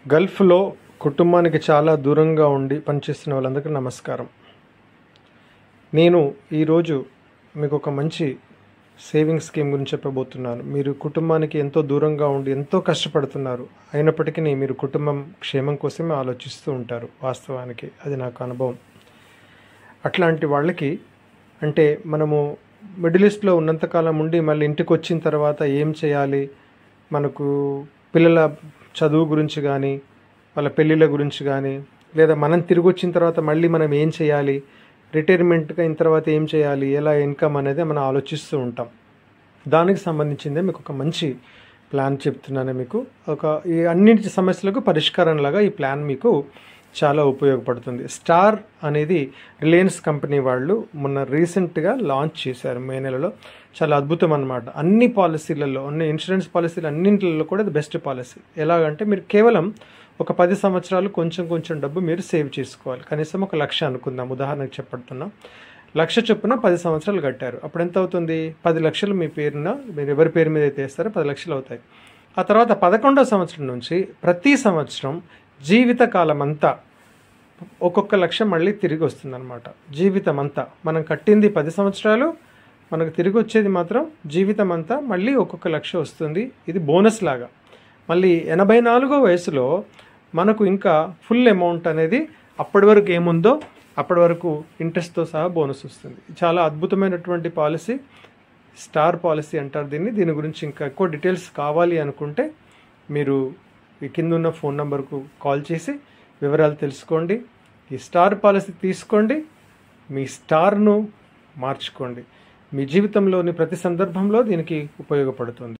గల్ఫ్లో కుటుంబానికి చాలా దూరంగా ఉండి పనిచేస్తున్న వాళ్ళందరికీ నమస్కారం. నేను ఈరోజు మీకు ఒక మంచి సేవింగ్ స్కీమ్ గురించి చెప్పబోతున్నాను. మీరు కుటుంబానికి ఎంతో దూరంగా ఉండి ఎంతో కష్టపడుతున్నారు, అయినప్పటికీ మీరు కుటుంబం క్షేమం కోసమే ఆలోచిస్తూ ఉంటారు. వాస్తవానికి అది నాకు అనుభవం. అట్లాంటి వాళ్ళకి అంటే మనము మిడిల్ ఈస్ట్లో ఉన్నంతకాలం ఉండి మళ్ళీ ఇంటికి వచ్చిన తర్వాత ఏం చేయాలి, మనకు పిల్లల చదువు గురించి కానీ వాళ్ళ పెళ్ళిళ్ళ గురించి కానీ, లేదా మనం తిరిగి వచ్చిన తర్వాత మళ్ళీ మనం ఏం చేయాలి, రిటైర్మెంట్గా అయిన తర్వాత ఏం చేయాలి, ఎలా ఇన్కమ్ అనేది మనం ఆలోచిస్తూ ఉంటాం. దానికి సంబంధించిందే మీకు ఒక మంచి ప్లాన్ చెప్తున్నాను. మీకు ఈ అన్నింటి సమస్యలకు పరిష్కారంలాగా ఈ ప్లాన్ మీకు చాలా ఉపయోగపడుతుంది. స్టార్ అనేది రిలయన్స్ కంపెనీ వాళ్ళు మొన్న రీసెంట్గా లాంచ్ చేశారు, మే నెలలో. చాలా అద్భుతం అన్నమాట. అన్ని పాలసీలలో, అన్ని ఇన్సూరెన్స్ పాలసీలు అన్నింటిలో కూడా అది బెస్ట్ పాలసీ. ఎలాగంటే మీరు కేవలం ఒక 10 సంవత్సరాలు కొంచెం డబ్బు మీరు సేవ్ చేసుకోవాలి. కనీసం 1,00,000 అనుకుందాం, ఉదాహరణకు చెప్పడుతున్నాం. 1,00,000 చొప్పున 10 సంవత్సరాలు కట్టారు. అప్పుడు ఎంత అవుతుంది? 10 లక్షలు మీ పేరున, మీరు ఎవరి పేరు మీద అయితే వేస్తారో 10 లక్షలు అవుతాయి. ఆ తర్వాత 11వ సంవత్సరం నుంచి ప్రతి సంవత్సరం జీవితకాలం అంతా ఒక్కొక్క లక్ష మళ్ళీ తిరిగి వస్తుందన్నమాట. జీవితం అంతా మనం కట్టింది 10 సంవత్సరాలు, మనకు తిరిగి వచ్చేది మాత్రం జీవితం అంతా మళ్ళీ ఒక్కొక్క లక్ష వస్తుంది. ఇది బోనస్ లాగా. మళ్ళీ 84వ వయసులో మనకు ఇంకా ఫుల్ అమౌంట్ అనేది అప్పటి వరకు ఏముందో అప్పటి వరకు ఇంట్రెస్ట్తో సహా బోనస్ వస్తుంది. చాలా అద్భుతమైనటువంటి పాలసీ, స్టార్ పాలసీ అంటారు దీన్ని. దీని గురించి ఇంకా ఎక్కువ డీటెయిల్స్ కావాలి అనుకుంటే మీరు ఈ కింద ఉన్న ఫోన్ నెంబర్కు కాల్ చేసి వివరాలు తెలుసుకోండి. ఈ స్టార్ పాలసీ తీసుకోండి, మీ స్టార్ను మార్చుకోండి. మీ జీవితంలోని ప్రతి సందర్భంలో దీనికి ఉపయోగపడుతుంది.